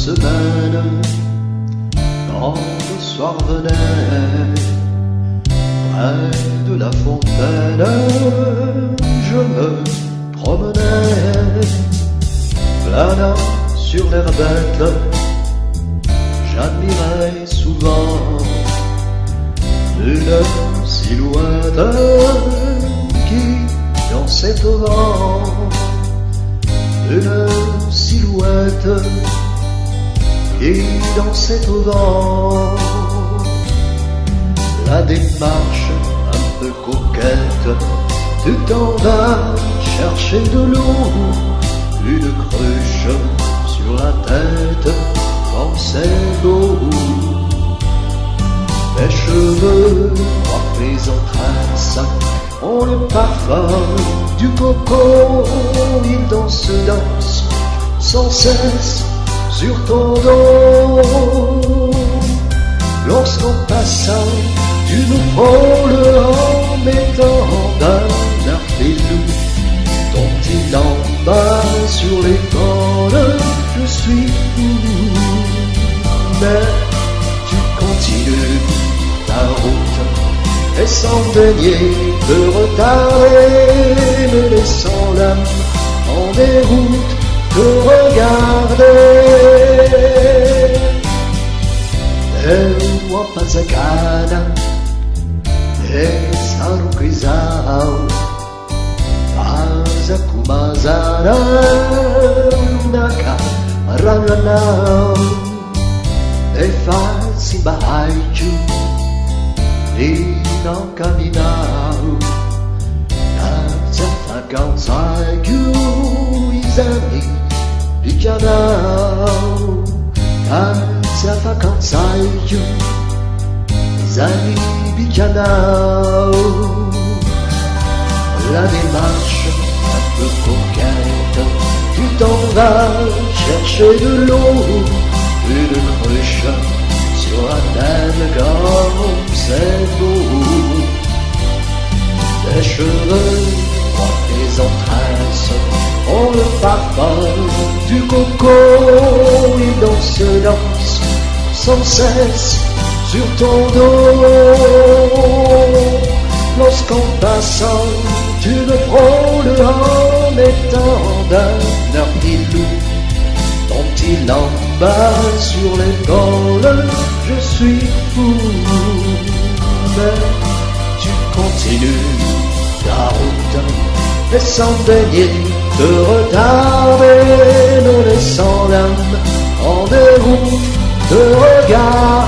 semaine, quand le soir venait, près de la fontaine, je me promenais, planant sur l'herbette, j'admirais souvent une silhouette qui dansait au vent, une silhouette qui dansait au vent. La démarche un peu coquette, tu t'en vas chercher de l'eau, une cruche sur la tête, comme c'est beau. Les cheveux coiffés en tresse ont le parfum du coco. Ils dansent sans cesse sur ton dos. Lorsqu'en passant tu nous frôles en mettant d'un air filou ton petit lambin sur l'épaule. Je suis fou, mais tu continues ta route et sans daigner te retarder, me laissant l'âme en déroute te regarder. Eu Mpantsaka Sarukizao Azakumazara Naka Rananao Ratsimbazafy Não caminhau Mpantsaka Izami Bikanau Mpantsaka Izami Bikanau. La démarche un peu coquette, tu t'en vas chercher de l'eau, une cruche sur la tête comme c'est beau. Tes cheveux coiffés en tresse ont le parfum du coco. Ils dansent sans cesse sur ton dos. Lorsqu'en passant tu me frôles en mettant d'un air pilou ton petit lambin sur l'épaule. Je suis fou, mais tu continues ta route et sans daigner te retarder, me laissant l'âme en déroute te regarder.